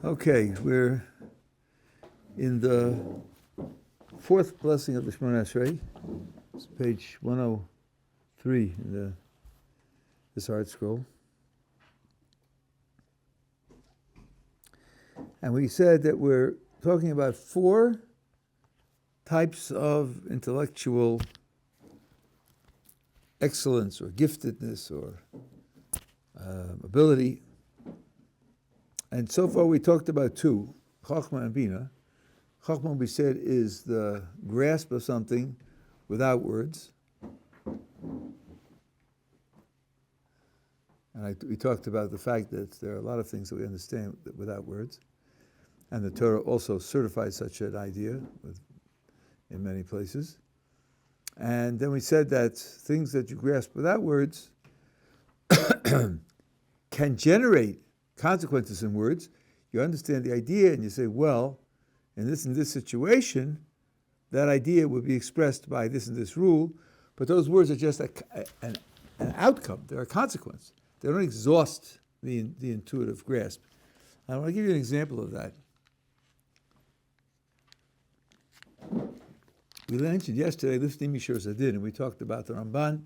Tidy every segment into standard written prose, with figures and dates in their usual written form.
Okay, we're in the fourth blessing of the Shemona Esrei. It's page 103 in this art scroll. And we said that we're talking about four types of intellectual excellence or giftedness or ability. And so far we talked about two, Chachma and Bina. Chachma, we said, is the grasp of something without words. And we talked about the fact that there are a lot of things that we understand without words. And the Torah also certifies such an idea in many places. And then we said that things that you grasp without words can generate consequences in words. You understand the idea and you say, well, in this situation, that idea would be expressed by this and this rule, but those words are just an outcome. They're a consequence. They don't exhaust the intuitive grasp. I want to give you an example of that. We mentioned yesterday Liftim Mishur Zadin, and we talked about the Ramban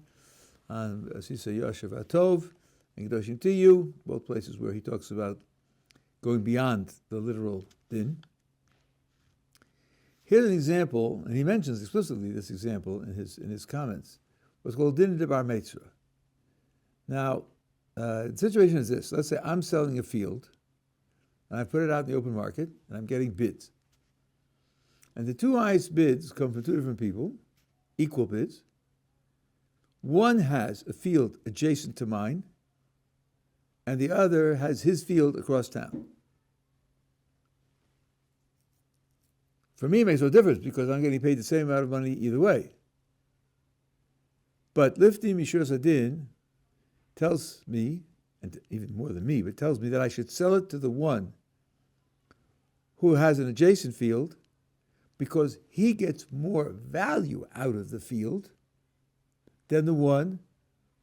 on Sisa Yeshivat Tov and Kedoshim Tiyu, both places where he talks about going beyond the literal din. Here's an example, and he mentions explicitly this example in his comments. What's called din de bar mitzvah. Now, the situation is this. Let's say I'm selling a field, and I put it out in the open market, and I'm getting bids. And the two highest bids come from two different people, equal bids. One has a field adjacent to mine, and the other has his field across town. For me, it makes no difference because I'm getting paid the same amount of money either way. But Liftim Mishur Zadin tells me, and even more than me, but tells me that I should sell it to the one who has an adjacent field because he gets more value out of the field than the one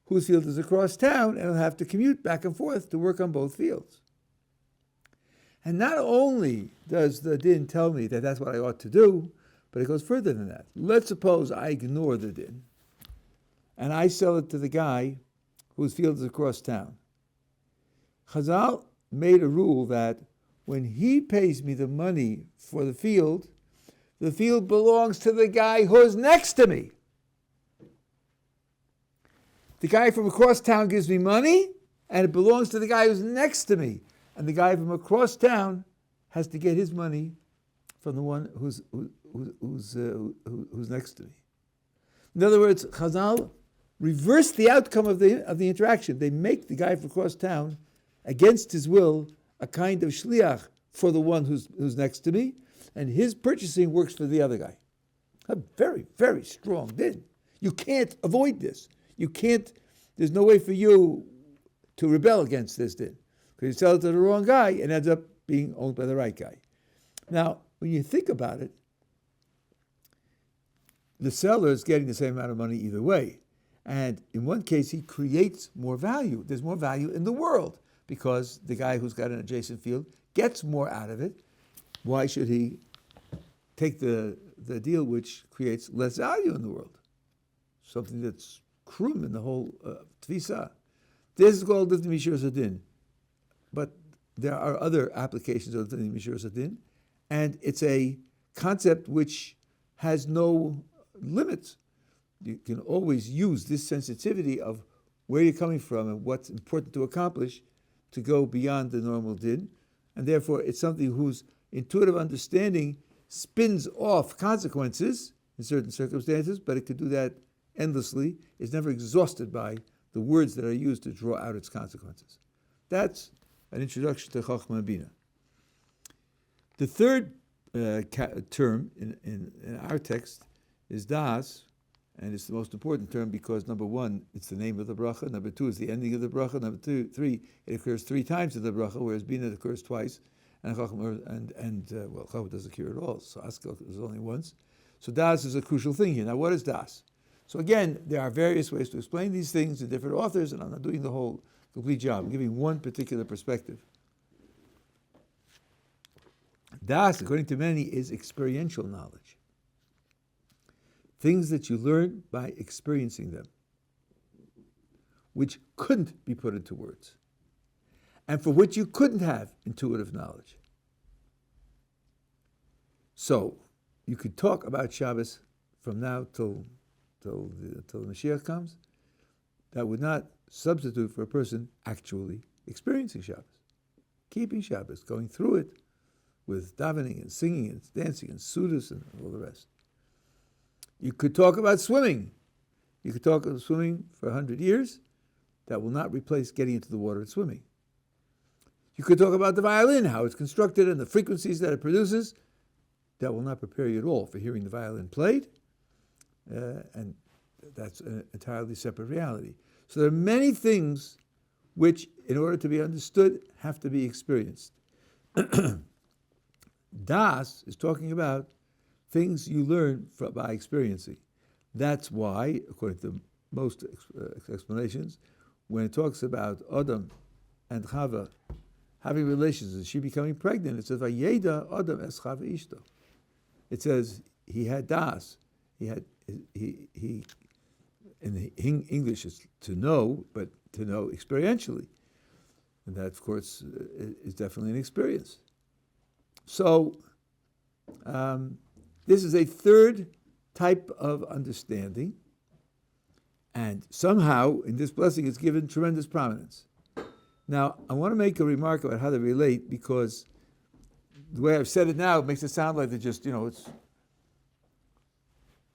whose field is across town and will have to commute back and forth to work on both fields. And not only does the din tell me that that's what I ought to do, but it goes further than that. Let's suppose I ignore the din and I sell it to the guy whose field is across town. Chazal made a rule that when he pays me the money for the field belongs to the guy who's next to me. The guy from across town gives me money, and it belongs to the guy who's next to me. And the guy from across town has to get his money from the one who's next to me. In other words, Chazal reverse the outcome of the interaction. They make the guy from across town, against his will, a kind of shliach for the one who's next to me, and his purchasing works for the other guy. A very, very strong din. You can't avoid this. There's no way for you to rebel against this din. Because you sell it to the wrong guy, it ends up being owned by the right guy. Now, when you think about it, the seller is getting the same amount of money either way. And in one case, he creates more value. There's more value in the world because the guy who's got an adjacent field gets more out of it. Why should he take the deal which creates less value in the world? Something that's krum in the whole Teffilah. This is called Liftim Mishur Zadin. But there are other applications of Liftim Mishur Zadin, and it's a concept which has no limits. You can always use this sensitivity of where you're coming from and what's important to accomplish to go beyond the normal din, and therefore it's something whose intuitive understanding spins off consequences in certain circumstances, but it could do that endlessly. It's never exhausted by the words that are used to draw out its consequences. That's an introduction to Chachma and Bina. The third term in our text is Das, and it's the most important term because, number one, it's the name of the bracha. Number two, it's the ending of the bracha. Number three, it occurs three times in the bracha, whereas Bina occurs twice. And Chachma doesn't occur at all. So Askel is only once. So Das is a crucial thing here. Now, what is Das? So again, there are various ways to explain these things to different authors, and I'm not doing the whole complete job. I'm giving one particular perspective. Das, according to many, is experiential knowledge. Things that you learn by experiencing them, which couldn't be put into words, and for which you couldn't have intuitive knowledge. So, you could talk about Shabbos from now till the Mashiach comes. That would not substitute for a person actually experiencing Shabbos, keeping Shabbos, going through it with davening and singing and dancing and sudas and all the rest. You could talk about swimming. You could talk about swimming for 100 years. That will not replace getting into the water and swimming. You could talk about the violin, how it's constructed and the frequencies that it produces. That will not prepare you at all for hearing the violin played. And that's an entirely separate reality. So there are many things which, in order to be understood, have to be experienced. Das is talking about things you learn by experiencing. That's why, according to most explanations, when it talks about Adam and Chava having relations and she becoming pregnant, it says, Vayeda Adam es Chava ishto. It says he had das. He in the English is to know, but to know experientially. And that, of course, is definitely an experience. So, this is a third type of understanding, and somehow in this blessing it's given tremendous prominence. Now, I want to make a remark about how they relate, because the way I've said it now, it makes it sound like they're just, it's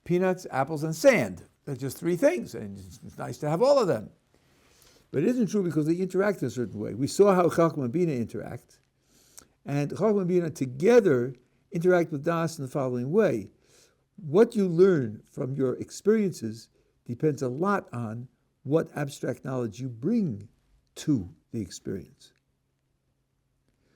peanuts, apples, and sand. They're just three things, and it's nice to have all of them. But it isn't true, because they interact in a certain way. We saw how Chachma and Bina interact, and Chachma and Bina together interact with Das in the following way. What you learn from your experiences depends a lot on what abstract knowledge you bring to the experience.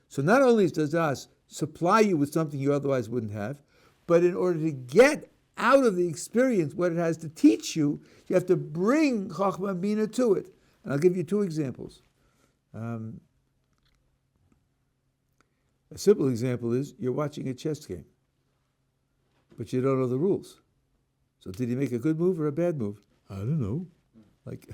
So not only does Das supply you with something you otherwise wouldn't have, but in order to get out of the experience what it has to teach you, you have to bring Chachma and Bina to it. And I'll give you two examples. A simple example is you're watching a chess game, but you don't know the rules. So did he make a good move or a bad move? I don't know. Like,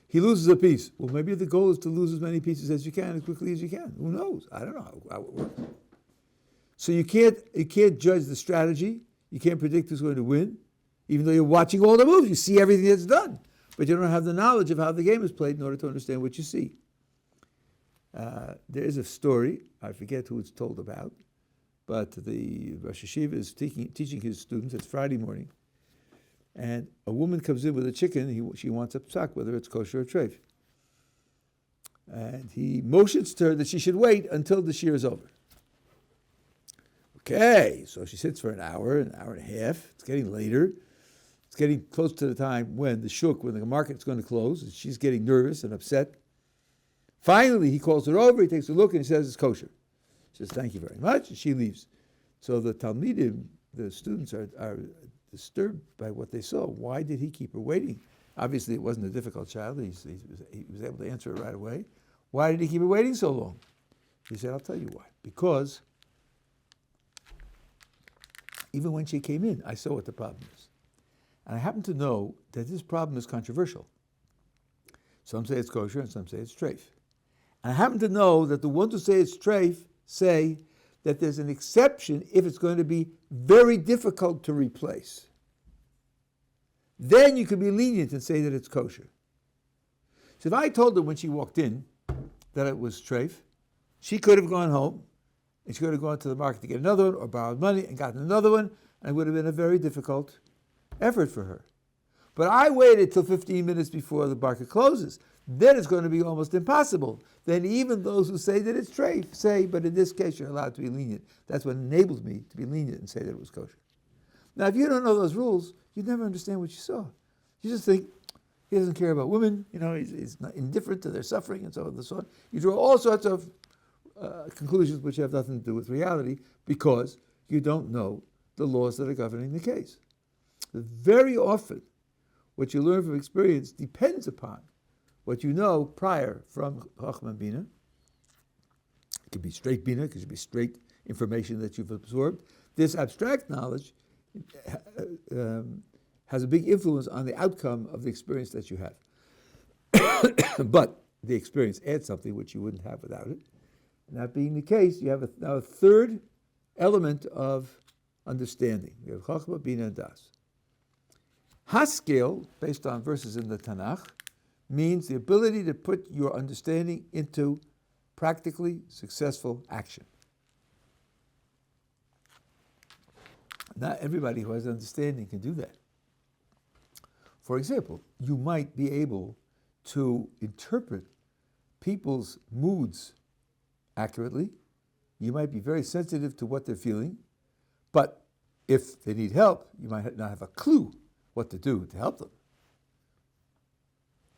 he loses a piece. Well, maybe the goal is to lose as many pieces as you can, as quickly as you can. Who knows? I don't know how it works. So you can't judge the strategy. You can't predict who's going to win, even though you're watching all the moves. You see everything that's done, but you don't have the knowledge of how the game is played in order to understand what you see. There is a story, I forget who it's told about, but the Rosh Yeshiva is teaching his students. It's Friday morning, and a woman comes in with a chicken. She wants a psak, whether it's kosher or treif. And he motions to her that she should wait until the shear is over. Okay, so she sits for an hour and a half. It's getting later. It's getting close to the time when the market's going to close, and she's getting nervous and upset. Finally, he calls her over, he takes a look, and he says it's kosher. She says, thank you very much, and she leaves. So the Talmidim, the students, are disturbed by what they saw. Why did he keep her waiting? Obviously, it wasn't a difficult child. He was able to answer it right away. Why did he keep her waiting so long? He said, I'll tell you why. Because even when she came in, I saw what the problem is. And I happen to know that this problem is controversial. Some say it's kosher and some say it's treif. And I happen to know that the ones who say it's treif say that there's an exception if it's going to be very difficult to replace. Then you can be lenient and say that it's kosher. So if I told her when she walked in that it was treif, she could have gone home and she could have gone to the market to get another one or borrowed money and gotten another one, and it would have been a very difficult effort for her. But I waited till 15 minutes before the market closes. Then it's going to be almost impossible. Then even those who say that it's treif say, but in this case you're allowed to be lenient. That's what enables me to be lenient and say that it was kosher. Now, if you don't know those rules, you'd never understand what you saw. You just think, he doesn't care about women, he's not indifferent to their suffering and so on and so on. You draw all sorts of conclusions which have nothing to do with reality because you don't know the laws that are governing the case. Very often, what you learn from experience depends upon what you know prior from Chachma and Bina. could be straight bina, it could be straight information that you've absorbed. This abstract knowledge has a big influence on the outcome of the experience that you have. But the experience adds something which you wouldn't have without it. And that being the case, you have now a third element of understanding. You have Chachma, Bina, and Das. Haskel, based on verses in the Tanakh, means the ability to put your understanding into practically successful action. Not everybody who has understanding can do that. For example, you might be able to interpret people's moods accurately. You might be very sensitive to what they're feeling, but if they need help, you might not have a clue what to do to help them.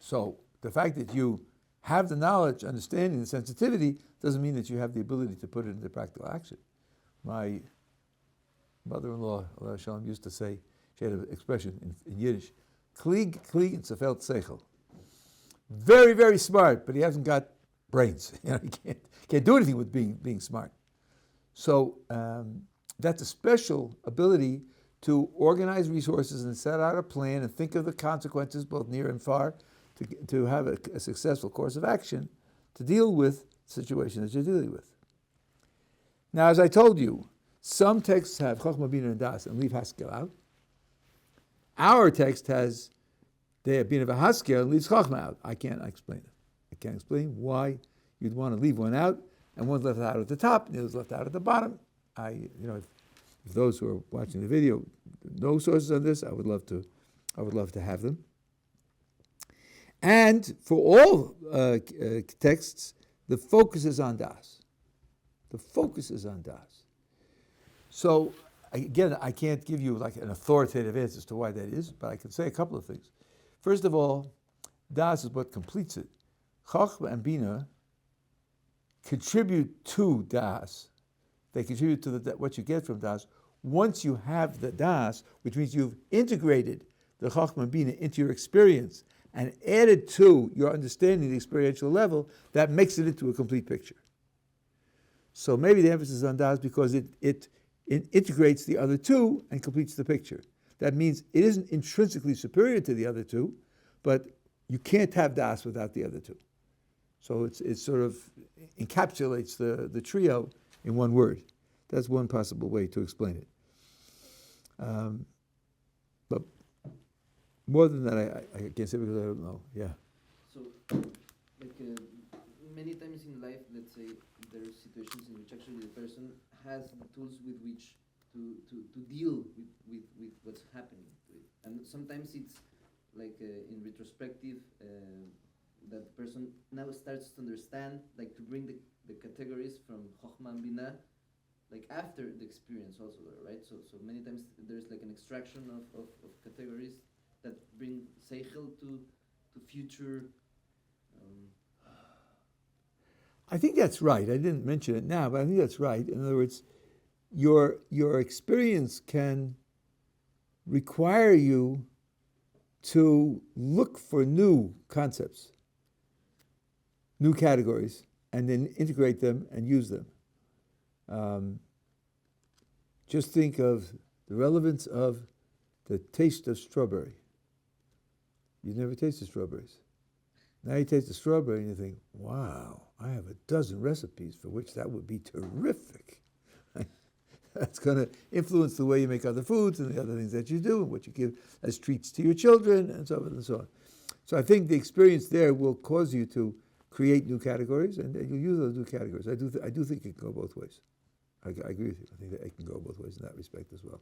So the fact that you have the knowledge, understanding, the sensitivity doesn't mean that you have the ability to put it into practical action. My mother-in-law, Allah Shalom, used to say, she had an expression in Yiddish, Klieg, and zerfällt Seichel. Very, very smart, but he hasn't got brains. He can't do anything with being smart. So that's a special ability to organize resources and set out a plan and think of the consequences, both near and far, to have a successful course of action to deal with the situation that you're dealing with. Now, as I told you, some texts have Chochmah, Bina, and Das and leave Haskel out. Our text has the Bina v'Haskel and leaves Chochmah out. I can't explain it. I can't explain why you'd want to leave one out and one's left out at the top and the other's left out at the bottom. If those who are watching the video know sources on this, I would love to have them. And for all texts, the focus is on Das. The focus is on Das. So again, I can't give you like an authoritative answer as to why that is, but I can say a couple of things. First of all, Das is what completes it. Chochmah and Bina contribute to Das. They contribute to what you get from Das. Once you have the Das, which means you've integrated the Chochmah and Bina into your experience and added to your understanding, the experiential level, that makes it into a complete picture. So maybe the emphasis is on Das because it integrates the other two and completes the picture. That means it isn't intrinsically superior to the other two, but you can't have Das without the other two. So it sort of encapsulates the trio in one word. That's one possible way to explain it. But more than that, I can't say because I don't know. Yeah. So, many times in life, let's say there are situations in which actually the person has the tools with which to deal with what's happening to it. And sometimes it's like in retrospective that the person now starts to understand, like to bring the categories from Chochmah and Bina, like after the experience also, right? So many times there's like an extraction of categories that bring Seichel to future. I think that's right. I didn't mention it now, but I think that's right. In other words, your experience can require you to look for new concepts, new categories, and then integrate them and use them. Just think of the relevance of the taste of strawberry. You've never tasted strawberries. Now you taste the strawberry and you think, wow, I have a dozen recipes for which that would be terrific. That's going to influence the way you make other foods and the other things that you do and what you give as treats to your children and so on and so on. So I think the experience there will cause you to create new categories and you'll use those new categories. I do think it can go both ways. I agree with you. I think that it can go both ways in that respect as well.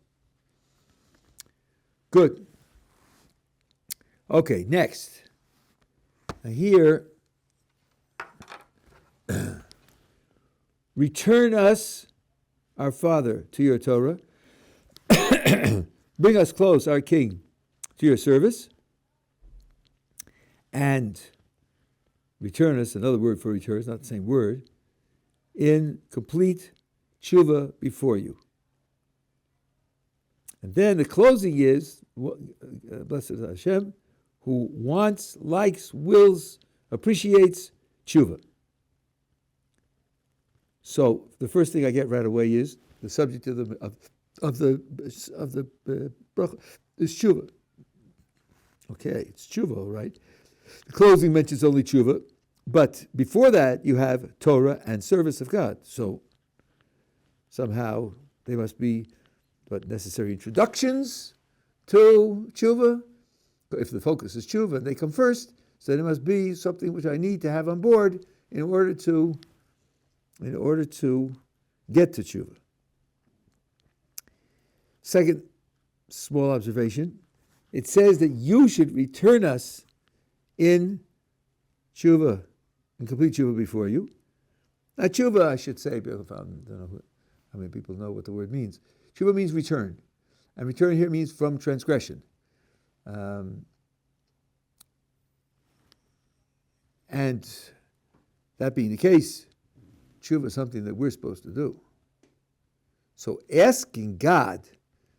Good. Okay, next. Now here, return us, our Father, to your Torah. Bring us close, our King, to your service. And return us, another word for return, it's not the same word, in complete tshuva before you. And then the closing is, blessed is Hashem, who wants, likes, wills, appreciates tshuva. So the first thing I get right away is the subject of the bracha is tshuva. Okay, it's tshuva, all right. The closing mentions only tshuva, but before that you have Torah and service of God. So somehow they must be necessary introductions to tshuva. If the focus is tshuva and they come first, so there must be something which I need to have on board in order to get to tshuva. Second small observation, it says that you should return us in tshuva, in complete tshuva before you. Now tshuva, I should say, I don't know how many people know what the word means. Tshuva means return. And return here means from transgression. And that being the case, tshuva is something that we're supposed to do. So asking God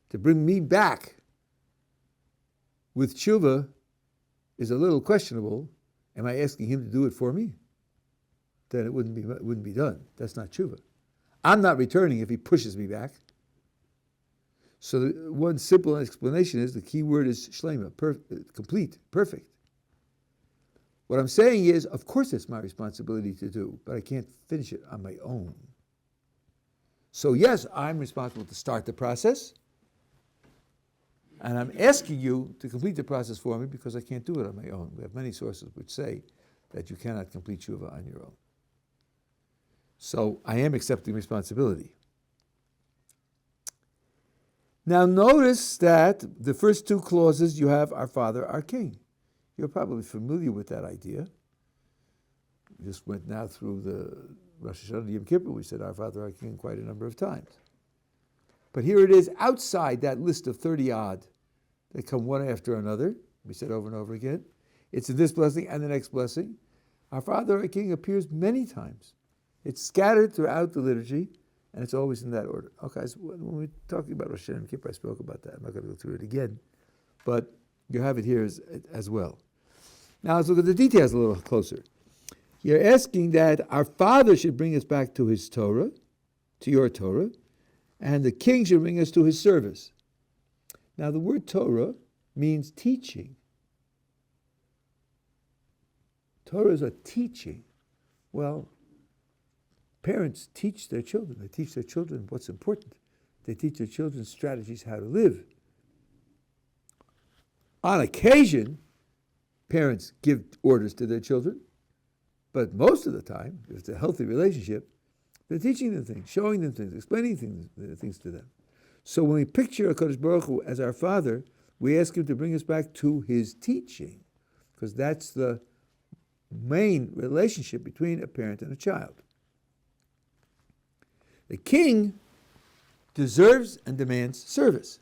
to bring me back with tshuva is a little questionable. Am I asking him to do it for me? Then it wouldn't be done. That's not tshuva. I'm not returning if he pushes me back. So one simple explanation is the key word is shlema, complete, perfect. What I'm saying is, of course it's my responsibility to do, but I can't finish it on my own. So yes, I'm responsible to start the process, and I'm asking you to complete the process for me because I can't do it on my own. We have many sources which say that you cannot complete tshuva on your own. So I am accepting responsibility. Now notice that the first two clauses you have our Father, our King. You're probably familiar with that idea. We just went now through the Rosh Hashanah Yom Kippur. We said our Father, our King quite a number of times. But here it is outside that list of 30-odd that come one after another. We said over and over again. It's in this blessing and the next blessing. Our Father, our King appears many times. It's scattered throughout the liturgy, and it's always in that order. Okay, so when we're talking about Rosh Hashanah Yom Kippur, I spoke about that. I'm not going to go through it again. But you have it here as well. Now let's look at the details a little closer. You're asking that our Father should bring us back to his Torah, to your Torah, and the King should bring us to his service. Now the word Torah means teaching. Torah is a teaching. Well, parents teach their children. They teach their children what's important. They teach their children strategies how to live. On occasion, parents give orders to their children, but most of the time, if it's a healthy relationship, they're teaching them things, showing them things, explaining things to them. So when we picture HaKadosh Baruch Hu as our Father, we ask him to bring us back to his teaching, because that's the main relationship between a parent and a child. The King deserves and demands service.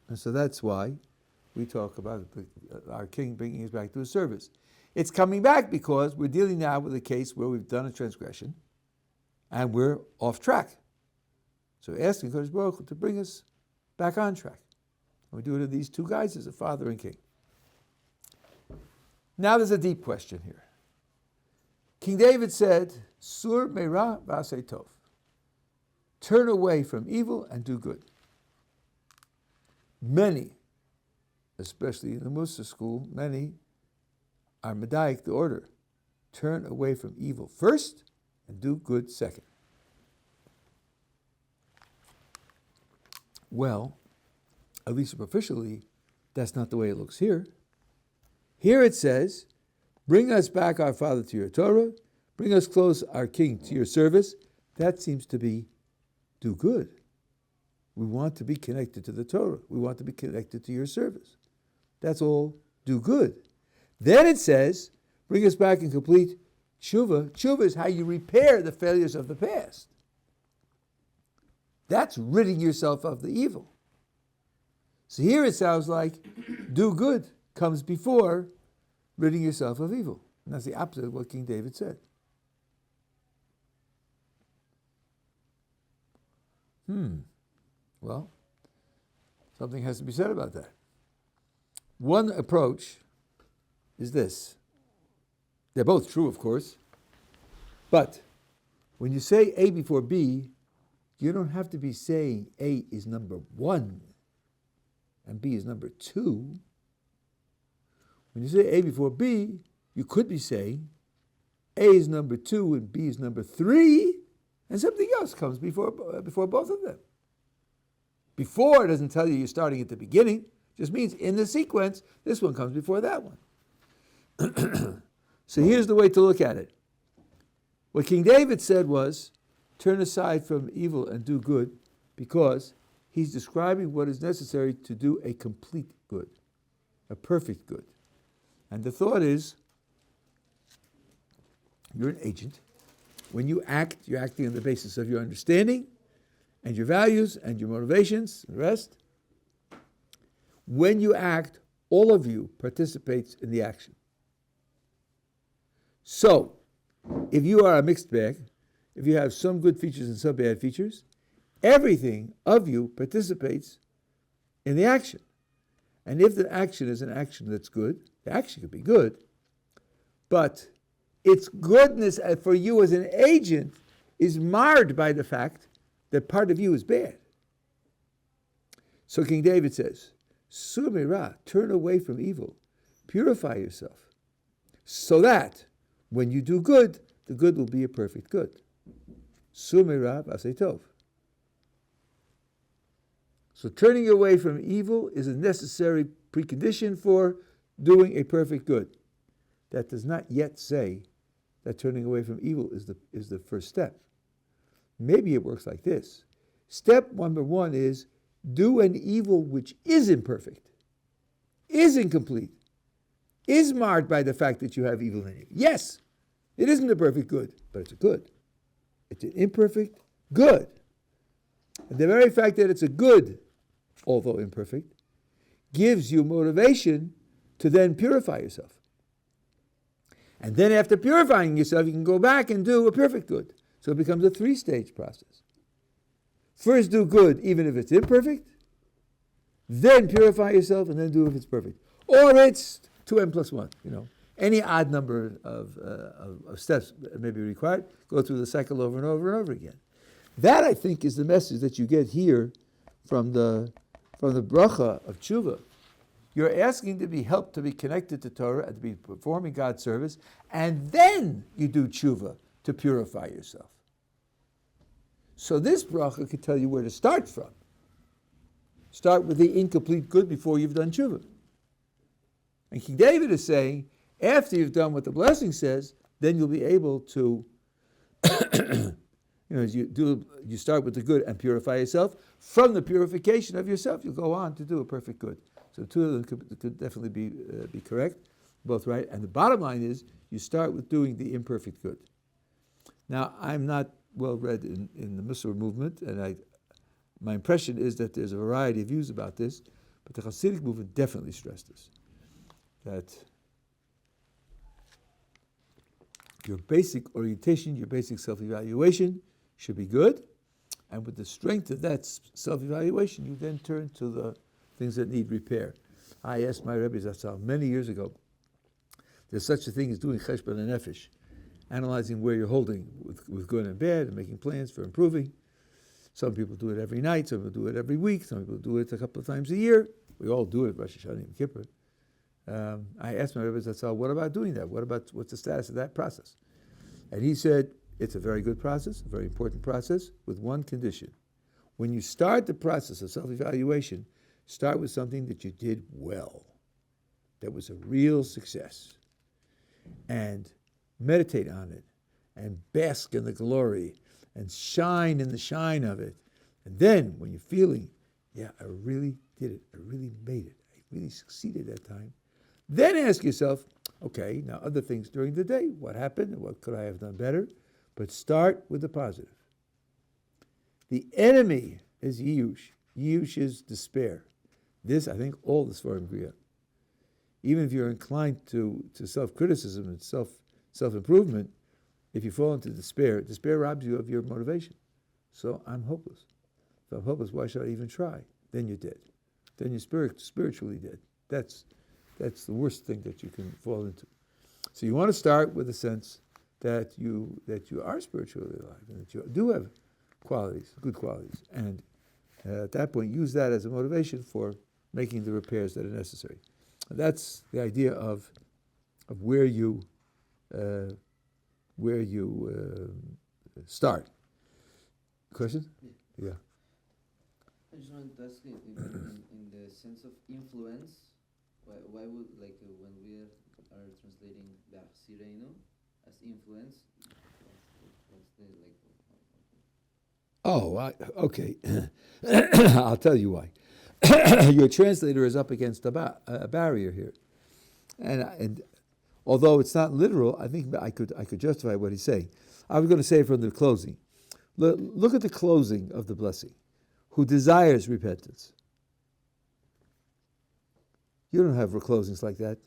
And so that's why we talk about our King bringing us back to his service. It's coming back because we're dealing now with a case where we've done a transgression and we're off track. So we're asking Kodesh Baruch Hu to bring us back on track. And we do it in these two guys as a Father and King. Now there's a deep question here. King David said, Sur meira v'asei tov. Turn away from evil and do good. Many, especially in the Musa school, many are medayik the order. Turn away from evil first and do good second. Well, at least superficially, that's not the way it looks here. Here it says, bring us back, our Father, to your Torah. Bring us close, our King, to your service. That seems to be do good. We want to be connected to the Torah. We want to be connected to your service. That's all do good. Then it says, bring us back and complete tshuva. Tshuva is how you repair the failures of the past. That's ridding yourself of the evil. So here it sounds like do good comes before ridding yourself of evil. And that's the opposite of what King David said. Well, something has to be said about that. One approach is this. They're both true, of course, but When you say A before B, you don't have to be saying A is number 1 and B is number 2. When you say A before B, you could be saying A is number 2 and B is number 3, and something else comes before both of them. Before doesn't tell you you're starting at the beginning, just means in the sequence, this one comes before that one. So here's the way to look at it. What King David said was, turn aside from evil and do good, because he's describing what is necessary to do a complete good, a perfect good. And the thought is, you're an agent. When you act, you're acting on the basis of your understanding and your values and your motivations and the rest. When you act, all of you participates in the action. So, if you are a mixed bag, if you have some good features and some bad features, everything of you participates in the action. And if the action is an action that's good, the action could be good, but its goodness for you as an agent is marred by the fact that part of you is bad. So King David says, Sumira, turn away from evil, purify yourself, so that when you do good, the good will be a perfect good. Sumira v'asei tov. So turning away from evil is a necessary precondition for doing a perfect good. That does not yet say that turning away from evil is the first step. Maybe it works like this. Step number 1 is do an evil which is imperfect, is incomplete, is marred by the fact that you have evil in you. Yes, it isn't a perfect good, but it's a good. It's an imperfect good. And the very fact that it's a good, although imperfect, gives you motivation to then purify yourself. And then after purifying yourself, you can go back and do a perfect good. So it becomes a 3-stage process. First do good, even if it's imperfect. Then purify yourself, and then do if it's perfect. Or it's 2n plus 1, Any odd number of steps may be required. Go through the cycle over and over and over again. That, I think, is the message that you get here from the bracha of tshuva. You're asking to be helped to be connected to Torah and to be performing God's service, and then you do tshuva to purify yourself. So this bracha could tell you where to start from. Start with the incomplete good before you've done tshuva. And King David is saying, after you've done what the blessing says, then you'll be able to, you start with the good and purify yourself. From the purification of yourself, you'll go on to do a perfect good. So the two of them could definitely be correct, both right. And the bottom line is, you start with doing the imperfect good. Now, I'm not well read in the Musar movement, and my impression is that there's a variety of views about this, but the Hasidic movement definitely stressed this, that your basic orientation, your basic self-evaluation should be good, and with the strength of that self-evaluation, you then turn to the things that need repair. I asked my Rabbi Zatzal many years ago, there's such a thing as doing cheshbon nefesh, analyzing where you're holding with good and bad and making plans for improving. Some people do it every night, some people do it every week, some people do it a couple of times a year. We all do it, Rosh Hashanah and Kippur. I asked my Rabbi Zatzal, what about doing that? What's the status of that process? And he said, it's a very good process, a very important process, with one condition. When you start the process of self-evaluation, start with something that you did well, that was a real success, and meditate on it, and bask in the glory, and shine in the shine of it. And then, when you're feeling, yeah, I really did it, I really made it, I really succeeded that time, then ask yourself, okay, now other things during the day, what happened, and what could I have done better? But start with the positive. The enemy is Yush. Yush is despair. This, I think, all the Sfarim agree on. Even if you're inclined to self-criticism and self-improvement, if you fall into despair robs you of your motivation. So I'm hopeless. If I'm hopeless, why should I even try? Then you're dead. Then you're spiritually dead. That's the worst thing that you can fall into. So you want to start with a sense that you are spiritually alive and that you do have qualities, good qualities, and at that point use that as a motivation for making the repairs that are necessary. That's the idea of where you start. Question? Yeah. I just wanted to ask in the sense of influence, why would, like, when we are translating Ba'asireinu as influence, what's the, like... Oh, okay. I'll tell you why. Your translator is up against a barrier here. And although it's not literal, I think I could justify what he's saying. I was going to say from the closing. Look at the closing of the blessing. Who desires repentance. You don't have closings like that.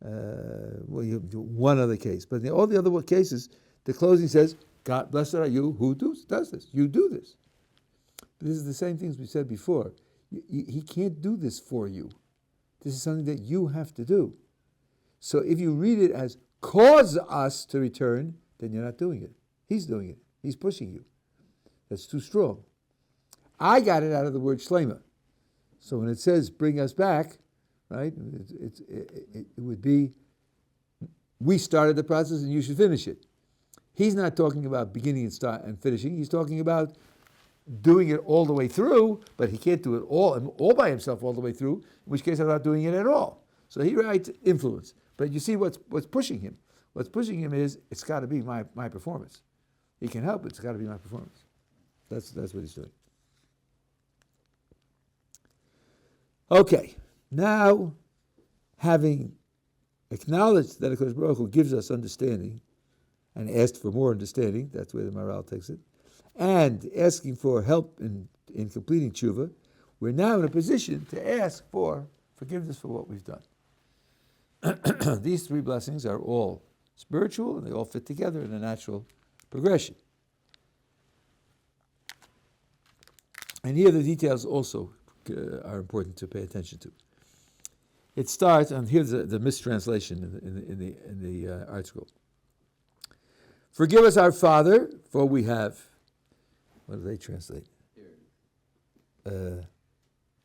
Well, you have one other case. But in all the other cases, the closing says, God, blessed are you who does this. You do this. But this is the same things we said before. He can't do this for you. This is something that you have to do. So if you read it as cause us to return, then you're not doing it. He's doing it. He's pushing you. That's too strong. I got it out of the word shlema. So when it says bring us back, right, it would be, we started the process and you should finish it. He's not talking about beginning and start and finishing. He's talking about doing it all the way through, but he can't do it all by himself all the way through, in which case I'm not doing it at all. So he writes influence. But you see what's pushing him. What's pushing him is, it's got to be my performance. He can help, but it's got to be my performance. That's what he's doing. Okay, now having acknowledged that HaKadosh Baruch Hu gives us understanding and asked for more understanding, that's where the morale takes it, and asking for help in completing tshuva, we're now in a position to ask for forgiveness for what we've done. These three blessings are all spiritual and they all fit together in a natural progression. And here the details also are important to pay attention to. It starts, and here's the mistranslation in the article. Forgive us, our Father, for we have, what do they translate?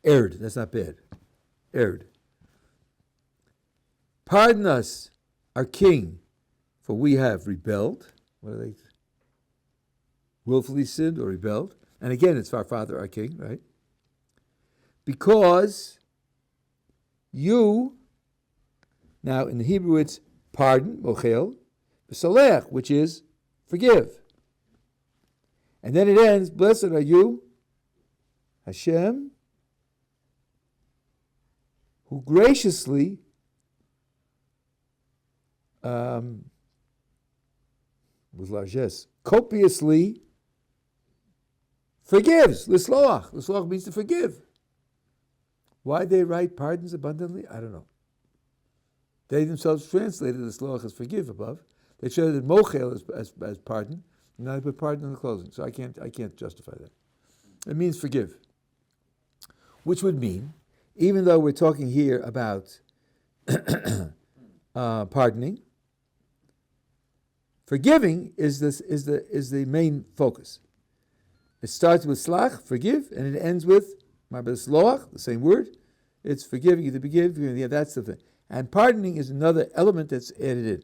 Erred. That's not bad. Erred. Pardon us, our King, for we have rebelled. What are they? Willfully sinned or rebelled. And again, it's our Father, our King, right? Because you, now in the Hebrew it's pardon, mochel, soleach, which is forgive. And then it ends, blessed are you, Hashem, who graciously with largesse, copiously forgives. Lisloach. Lisloach means to forgive. Why they write pardons abundantly? I don't know. They themselves translated Lisloach as forgive above. They translated mochel as pardon. And now they put pardon in the closing. So I can't justify that. It means forgive. Which would mean, even though we're talking here about pardoning, forgiving is the main focus. It starts with slach, forgive, and it ends with marbesloach, the same word. It's forgiving, you to forgive, yeah, that's the thing. And pardoning is another element that's added in.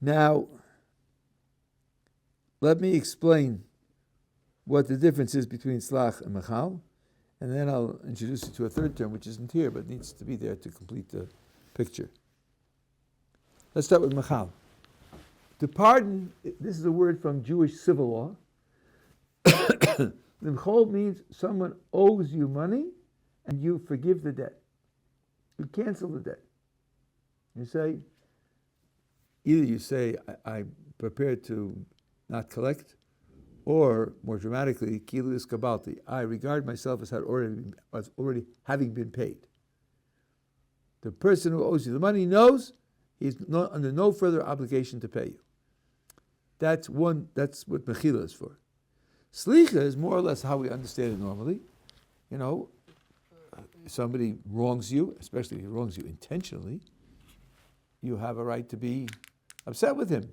Now, let me explain what the difference is between slach and machal, and then I'll introduce you to a third term, which isn't here, but needs to be there to complete the picture. Let's start with machal. To pardon, this is a word from Jewish civil law. L'mchol means someone owes you money and you forgive the debt. You cancel the debt. You say, either you say, I'm prepared to not collect, or more dramatically, kilu iskabalti, I regard myself as already having been paid. The person who owes you the money knows he's under no further obligation to pay you. That's what mechila is for. Slicha is more or less how we understand it normally. You know, if somebody wrongs you, especially if he wrongs you intentionally, you have a right to be upset with him.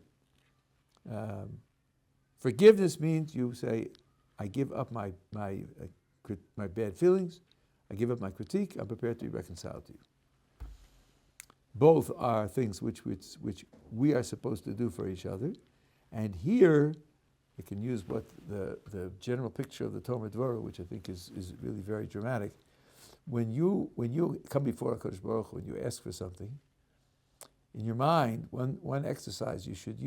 Forgiveness means you say, I give up my bad feelings, I give up my critique, I'm prepared to be reconciled to you. Both are things which we are supposed to do for each other. And here, you can use what the general picture of the Tomer Dvorah, which I think is really very dramatic. When you come before HaKadosh Baruch Hu and you ask for something, in your mind, one exercise you should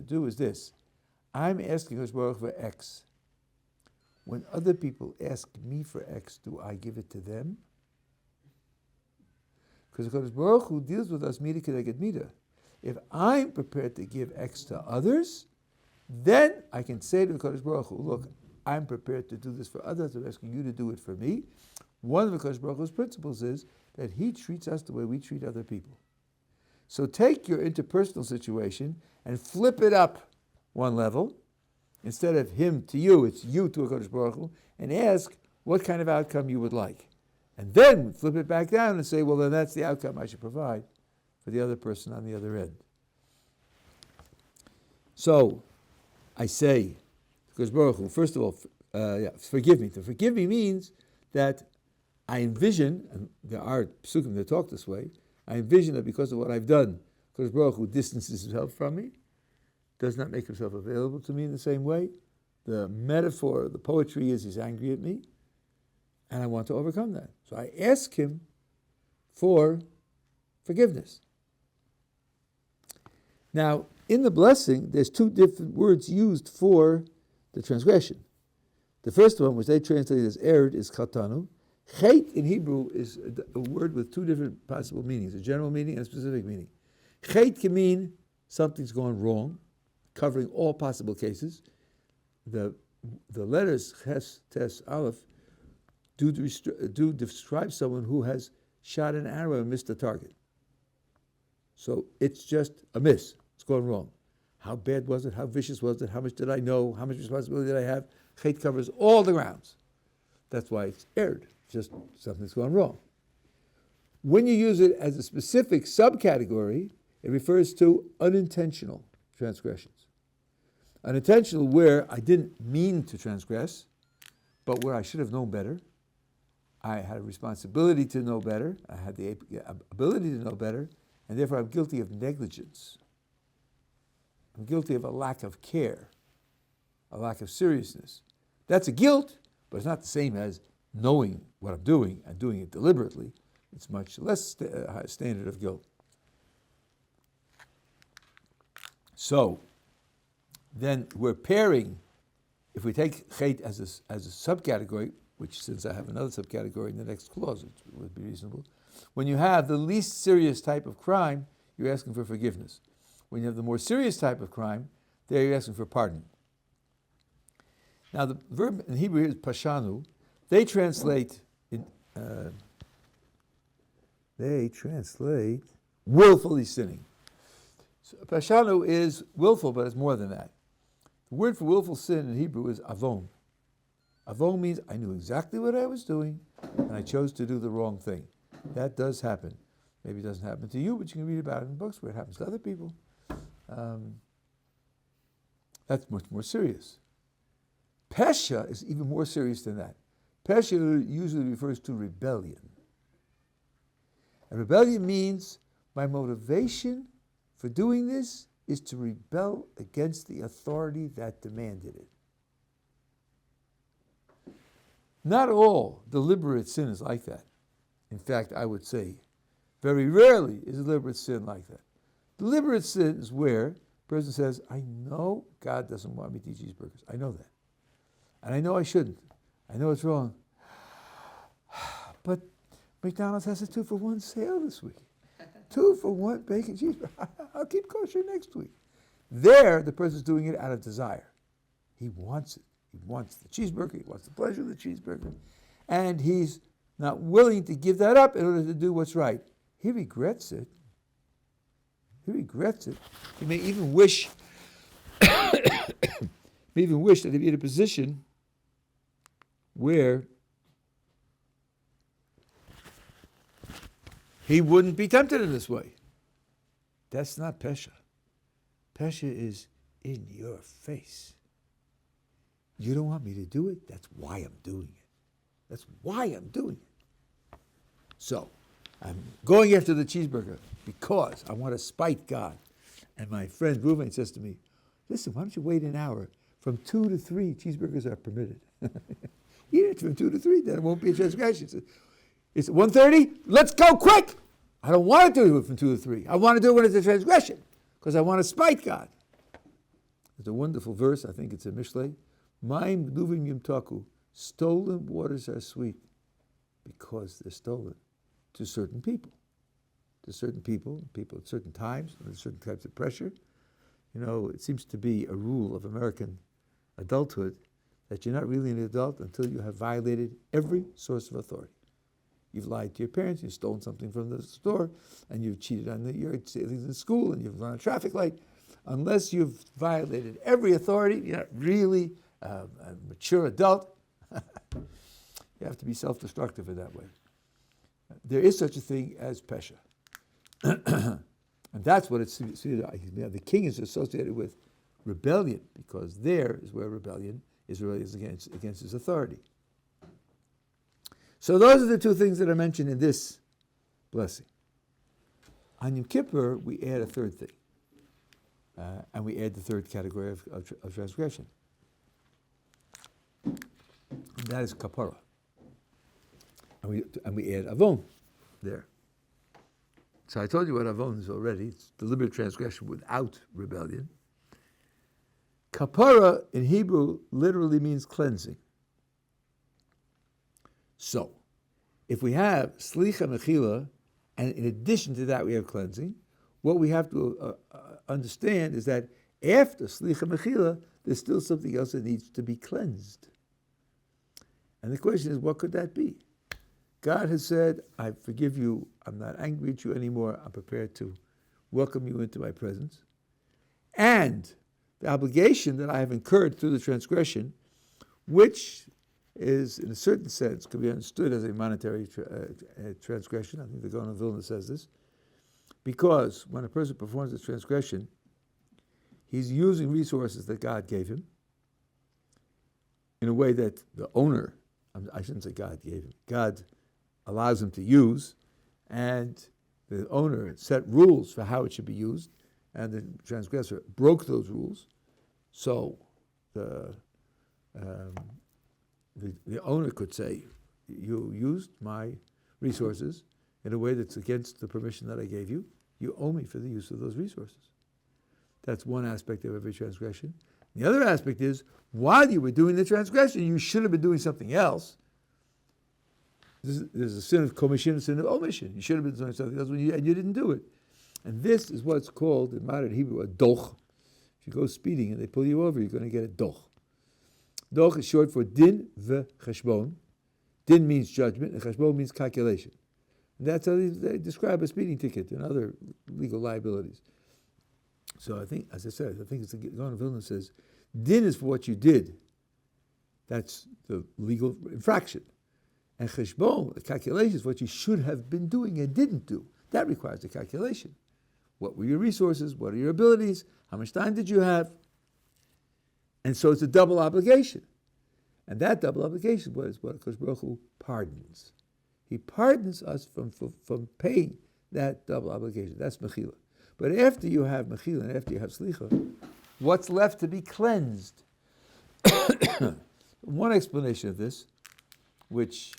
do is this. I'm asking HaKadosh Baruch Hu for X. When other people ask me for X, do I give it to them? Because HaKadosh Baruch Hu deals with us mida k'neged mida. If I'm prepared to give X to others, then I can say to HaKadosh Baruch Hu, look, I'm prepared to do this for others, I'm asking you to do it for me. One of HaKadosh Baruch Hu's principles is that he treats us the way we treat other people. So take your interpersonal situation and flip it up one level. Instead of him to you, it's you to HaKadosh Baruch Hu, and ask what kind of outcome you would like. And then flip it back down and say, well, then that's the outcome I should provide for the other person on the other end. So, I say, HaKadosh Baruch Hu, first of all, forgive me. To forgive me means that I envision, and there are psukim that talk this way, I envision that because of what I've done, HaKadosh Baruch Hu distances himself from me, does not make himself available to me in the same way. The metaphor, the poetry is he's angry at me, and I want to overcome that. So I ask him for forgiveness. Now, in the blessing, there's two different words used for the transgression. The first one, which they translate as erred, is chatanu. Chet in Hebrew is a word with two different possible meanings, a general meaning and a specific meaning. Chet can mean something's gone wrong, covering all possible cases. The letters Ches, Tes, Aleph do describe someone who has shot an arrow and missed the target. So it's just a miss. It's gone wrong. How bad was it? How vicious was it? How much did I know? How much responsibility did I have? Chet covers all the grounds. That's why it's erred. Just something's gone wrong. When you use it as a specific subcategory, it refers to unintentional transgressions. Unintentional where I didn't mean to transgress, but where I should have known better. I had a responsibility to know better. I had the ability to know better, and therefore I'm guilty of negligence. I'm guilty of a lack of care, a lack of seriousness. That's a guilt, but it's not the same as knowing what I'm doing and doing it deliberately. It's much less high standard of guilt. So, then we're pairing, if we take chet as a subcategory, which since I have another subcategory in the next clause, it would be reasonable. When you have the least serious type of crime, you're asking for forgiveness. When you have the more serious type of crime, there you're asking for pardon. Now the verb in Hebrew is pashanu. They translate willfully sinning. So pashanu is willful, but it's more than that. The word for willful sin in Hebrew is avon. Avon means I knew exactly what I was doing, and I chose to do the wrong thing. That does happen. Maybe it doesn't happen to you, but you can read about it in books where it happens to other people. That's much more serious. Pesha is even more serious than that. Pesha usually refers to rebellion. And rebellion means my motivation for doing this is to rebel against the authority that demanded it. Not all deliberate sin is like that. In fact, I would say very rarely is deliberate sin like that. Deliberate sin is where a person says, I know God doesn't want me to eat cheeseburgers. I know that. And I know I shouldn't. I know it's wrong. But McDonald's has a 2-for-1 sale this week. 2-for-1 bacon cheeseburger. I'll keep kosher next week. There, the person's doing it out of desire. He wants it. He wants the cheeseburger. He wants the pleasure of the cheeseburger. And he's not willing to give that up in order to do what's right. He regrets it. He regrets it. He may even wish that he'd be in a position where he wouldn't be tempted in this way. That's not Pesha. Pesha is in your face. You don't want me to do it? That's why I'm doing it. That's why I'm doing it. So, I'm going after the cheeseburger because I want to spite God. And my friend Reuven says to me, listen, why don't you wait an hour? From 2 to 3, cheeseburgers are permitted. Eat it from 2 to 3, then it won't be a transgression. It's 1:30, let's go quick! I don't want to do it from 2 to 3. I want to do it when it's a transgression because I want to spite God. There's a wonderful verse, I think it's a Mishlei. Maim luvim yimtaku. Stolen waters are sweet because they're stolen to certain people. To certain people at certain times, under certain types of pressure. You know, it seems to be a rule of American adulthood that you're not really an adult until you have violated every source of authority. You've lied to your parents, you've stolen something from the store, and you've cheated on your things in school, and you've run a traffic light. Unless you've violated every authority, you're not really a mature adult. You have to be self-destructive in that way. There is such a thing as Pesha. And that's what it's, the king is associated with rebellion, because there is where rebellion is against his authority. So those are the two things that are mentioned in this blessing. On Yom Kippur, we add a third thing. And we add the third category of transgression. And that is kapara. And we add avon there. So I told you what avon is already. It's deliberate transgression without rebellion. Kapara in Hebrew literally means cleansing. So, if we have slicha mechila, and in addition to that we have cleansing, what we have to understand is that after slicha mechila, there's still something else that needs to be cleansed. And the question is, what could that be? God has said, I forgive you, I'm not angry at you anymore, I'm prepared to welcome you into my presence. And the obligation that I have incurred through the transgression, which is, in a certain sense, could be understood as a monetary transgression. I think the Gaon of Vilna says this. Because when a person performs a transgression, he's using resources that God gave him in a way that the owner, I shouldn't say God gave him, God allows him to use, and the owner set rules for how it should be used, and the transgressor broke those rules. So the owner could say, you used my resources in a way that's against the permission that I gave you. You owe me for the use of those resources. That's one aspect of every transgression. The other aspect is, while you were doing the transgression, you should have been doing something else. There's a sin of commission, a sin of omission. You should have been doing something else, and you didn't do it. And this is what's called, in modern Hebrew, a doch. If you go speeding and they pull you over, you're going to get a doch. Doch is short for din v'cheshbon. Din means judgment, and cheshbon means calculation. And that's how they describe a speeding ticket and other legal liabilities. So I think, as I said, it's the Gaon of Vilna says, din is for what you did. That's the legal infraction. And cheshbon, the calculation, is what you should have been doing and didn't do. That requires a calculation. What were your resources? What are your abilities? How much time did you have? And so it's a double obligation. And that double obligation is what Kosh Baruch Hu pardons. He pardons us from paying that double obligation. That's mechila. But after you have mechila and after you have slicha, what's left to be cleansed? One explanation of this, which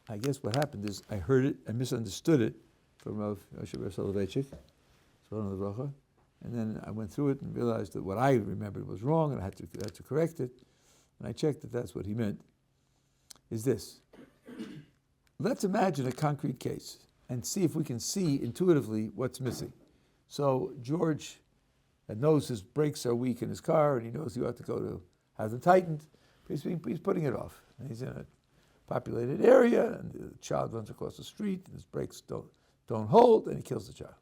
I guess what happened is I heard it, I misunderstood it from Rav Yeshivat Ohr Somayach, and then I went through it and realized that what I remembered was wrong, and I had to correct it. And I checked that that's what he meant. Is this: let's imagine a concrete case and see if we can see intuitively what's missing. So George knows his brakes are weak in his car, and he knows he ought to go to have them tightened. But he's putting it off. And he's in a populated area, and the child runs across the street, and his brakes don't hold, and he kills the child.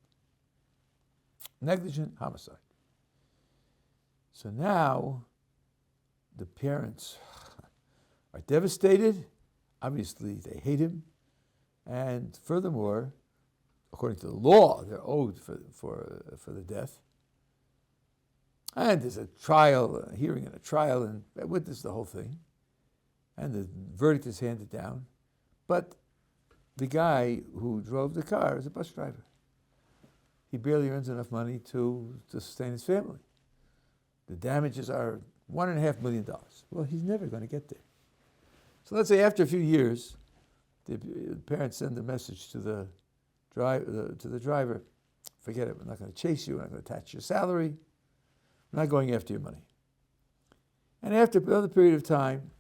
Negligent homicide. So now the parents are devastated. Obviously, they hate him. And furthermore, according to the law, they're owed for the death. And there's a trial, a hearing and a trial, and I witnessed the whole thing. And the verdict is handed down. But the guy who drove the car is a bus driver. He barely earns enough money to sustain his family. The damages are $1.5 million. Well, he's never going to get there. So let's say after a few years, the parents send a message to the driver, forget it, we're not going to chase you, we're not going to attach your salary, we're not going after your money. And after another period of time,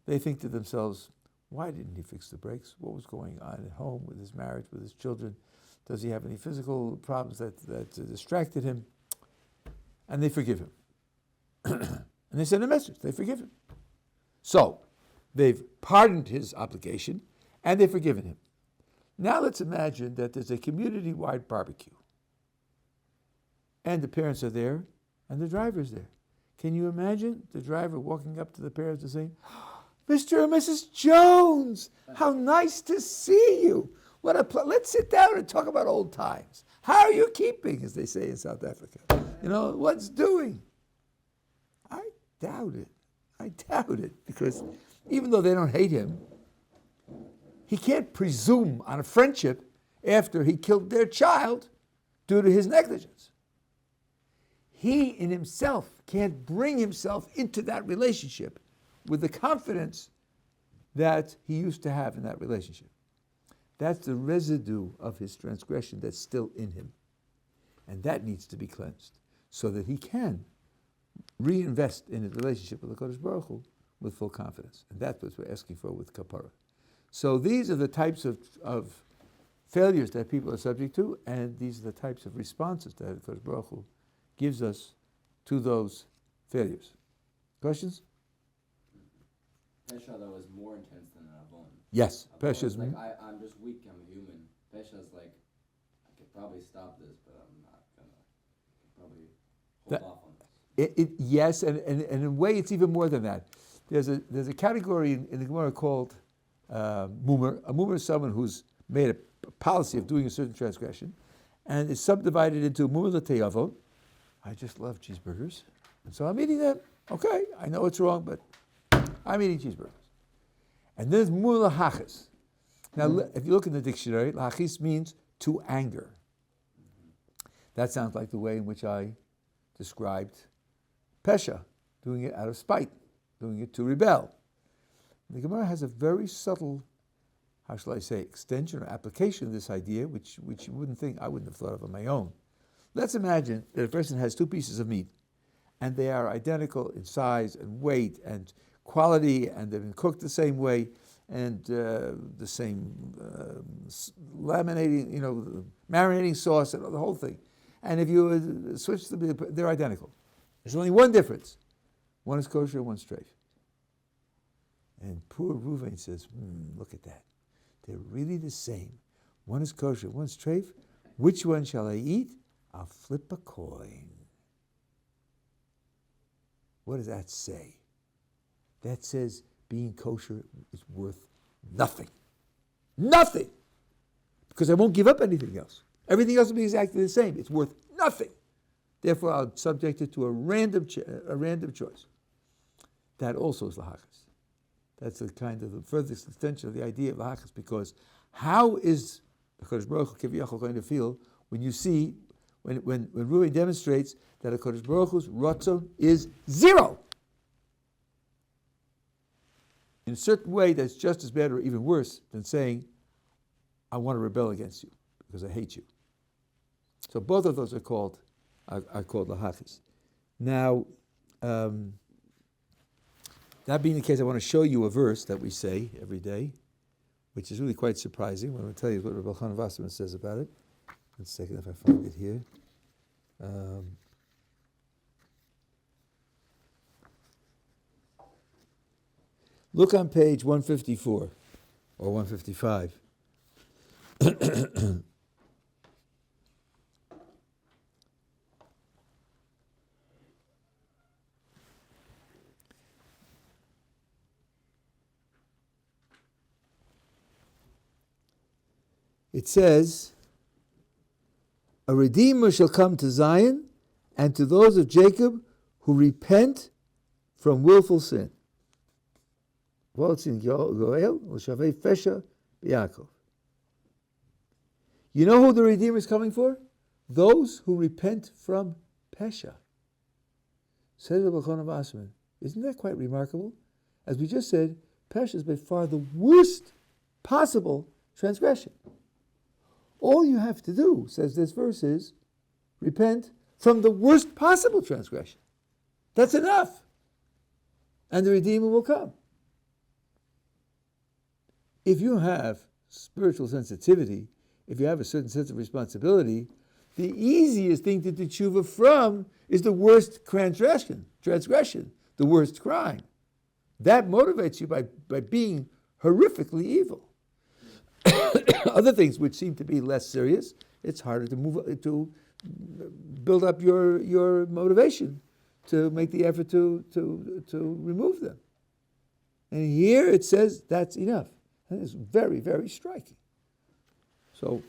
they think to themselves, why didn't he fix the brakes? What was going on at home with his marriage, with his children? Does he have any physical problems that distracted him? And they forgive him. And they send a message, they forgive him. So, they've pardoned his obligation, and they've forgiven him. Now let's imagine that there's a community-wide barbecue. And the parents are there, and the driver's there. Can you imagine the driver walking up to the parents and saying, Mr. and Mrs. Jones, how nice to see you. Let's sit down and talk about old times. How are you keeping, as they say in South Africa? What's doing? I doubt it, because even though they don't hate him, he can't presume on a friendship after he killed their child due to his negligence. He in himself can't bring himself into that relationship with the confidence that he used to have in that relationship. That's the residue of his transgression that's still in him. And that needs to be cleansed so that he can reinvest in his relationship with the Kodesh Baruch Hu with full confidence. And that's what we're asking for with Kapara. So these are the types of failures that people are subject to, and these are the types of responses that Kodesh Baruch Hu gives us to those failures. Questions? Pesha, though, is more intense than an Avon. Yes, Pesha is like, I'm just weak, I'm a human. Pesha is like, I could probably stop this, but I'm not going to probably hold off on this. Yes, and in a way it's even more than that. There's a category in the Gemara called mumer. A mumer is someone who's made a policy of doing a certain transgression, and is subdivided into mumer l'teyavon. I just love cheeseburgers, and so I'm eating them. Okay, I know it's wrong, but I'm eating cheeseburgers. And then there's mumer l'hachis. Now, if you look in the dictionary, l'hachis means to anger. That sounds like the way in which I described pesha, doing it out of spite, doing it to rebel. The Gemara has a very subtle, how shall I say, extension or application of this idea, which you wouldn't think, I wouldn't have thought of on my own. Let's imagine that a person has two pieces of meat, and they are identical in size and weight and quality, and they've been cooked the same way, and the same marinating sauce, and the whole thing. And if you switch them, they're identical. There's only one difference. One is kosher, one's treif. And poor Reuven says, look at that. They're really the same. One is kosher, one's treif. Which one shall I eat? I'll flip a coin. What does that say? That says being kosher is worth nothing. Nothing! Because I won't give up anything else. Everything else will be exactly the same. It's worth nothing. Therefore, I'll subject it to a random choice. That also is lahachas. That's a kind of the furthest extension of the idea of lahachas, because how is the Kodesh Baruch Hu Kiviyachol going to feel when you see, when Reuven demonstrates that a Kodesh Baruch Hu's ratzon is zero? In a certain way, that's just as bad or even worse than saying, I want to rebel against you because I hate you. So both of those are called lahachis. Now, that being the case, I want to show you a verse that we say every day, which is really quite surprising. What I'm going to tell you is what Rabbi Chanan Wasserman says about it. One second, if I find it here. Look on page 154 or 155. It says, A Redeemer shall come to Zion, and to those of Jacob who repent from willful sin. You know who the Redeemer is coming for? Those who repent from Pesha. Says Rabbi Wasserman. Isn't that quite remarkable? As we just said, Pesha is by far the worst possible transgression. All you have to do, says this verse, is repent from the worst possible transgression. That's enough. And the Redeemer will come. If you have spiritual sensitivity, if you have a certain sense of responsibility, the easiest thing to do tshuva from is the worst transgression, the worst crime. That motivates you by being horrifically evil. Other things which seem to be less serious, it's harder to build up your motivation to make the effort to remove them. And here it says that's enough. And it's very, very striking. So,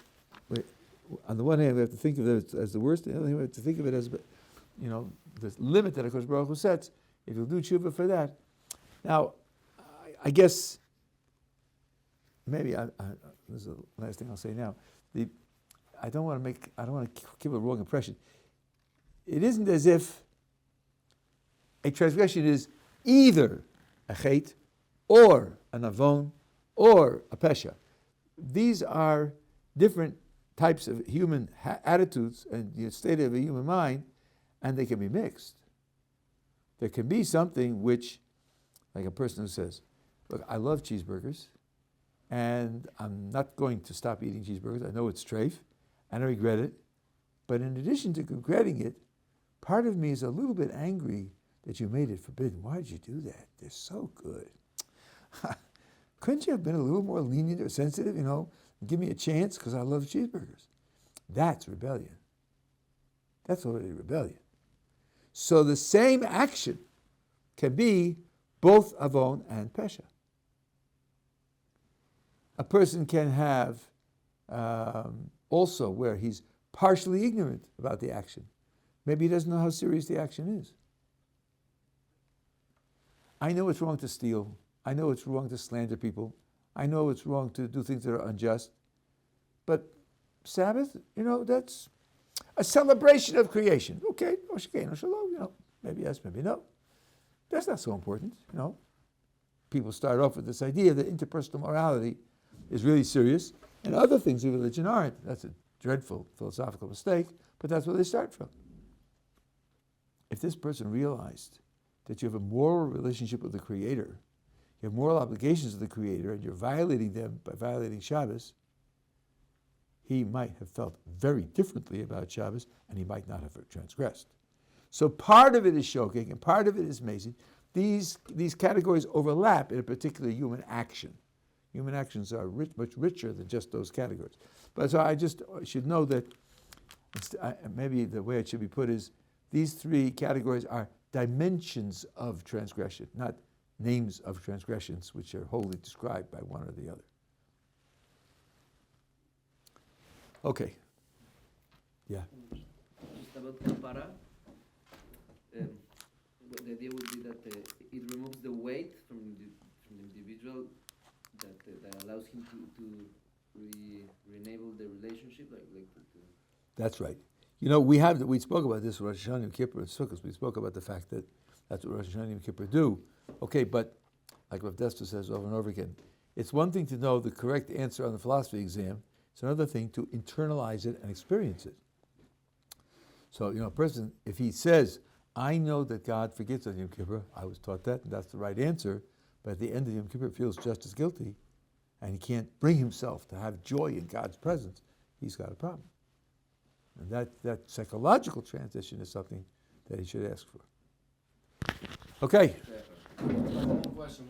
on the one hand, we have to think of it as the worst. On the other hand, we have to think of it as, the limit that HaKadosh Baruch Hu sets. If you'll do tshuva for that. Now, I guess, maybe, this is the last thing I'll say now. I don't want to give a wrong impression. It isn't as if a transgression is either a chet, or an avon, or a pesha. These are different types of human attitudes and the state of a human mind, and they can be mixed. There can be something which, like a person who says, look, I love cheeseburgers, and I'm not going to stop eating cheeseburgers. I know it's treif, and I regret it. But in addition to regretting it, part of me is a little bit angry that you made it forbidden. Why did you do that? They're so good. Couldn't you have been a little more lenient or sensitive, give me a chance because I love cheeseburgers? That's rebellion. That's already rebellion. So the same action can be both avon and pesha. A person can have also where he's partially ignorant about the action. Maybe he doesn't know how serious the action is. I know it's wrong to steal. I know it's wrong to slander people. I know it's wrong to do things that are unjust. But Sabbath, that's a celebration of creation. Okay, maybe yes, maybe no. That's not so important, People start off with this idea that interpersonal morality is really serious, and other things in religion aren't. That's a dreadful philosophical mistake, but that's where they start from. If this person realized that you have a moral relationship with the Creator, you have moral obligations to the Creator, and you're violating them by violating Shabbos, he might have felt very differently about Shabbos, and he might not have transgressed. So part of it is shogeg, and part of it is mazid. These categories overlap in a particular human action. Human actions are much richer than just those categories. But so I should know that maybe the way it should be put is these three categories are dimensions of transgression, not names of transgressions which are wholly described by one or the other. Okay. Yeah. Just about kapara, the idea would be that it removes the weight from the individual that allows him to re-enable the relationship, That's right. We spoke about this Rosh Hashanah, Yom Kippur, and Sukkot. We spoke about the fact that that's what Rosh Hashanah, Yom Kippur do. Okay, but like Rav Desta says over and over again, it's one thing to know the correct answer on the philosophy exam. It's another thing to internalize it and experience it. So, a person, if he says, I know that God forgives on Yom Kippur, I was taught that, and that's the right answer, but at the end of Yom Kippur feels just as guilty, and he can't bring himself to have joy in God's presence, he's got a problem. And that psychological transition is something that he should ask for. Okay. One question.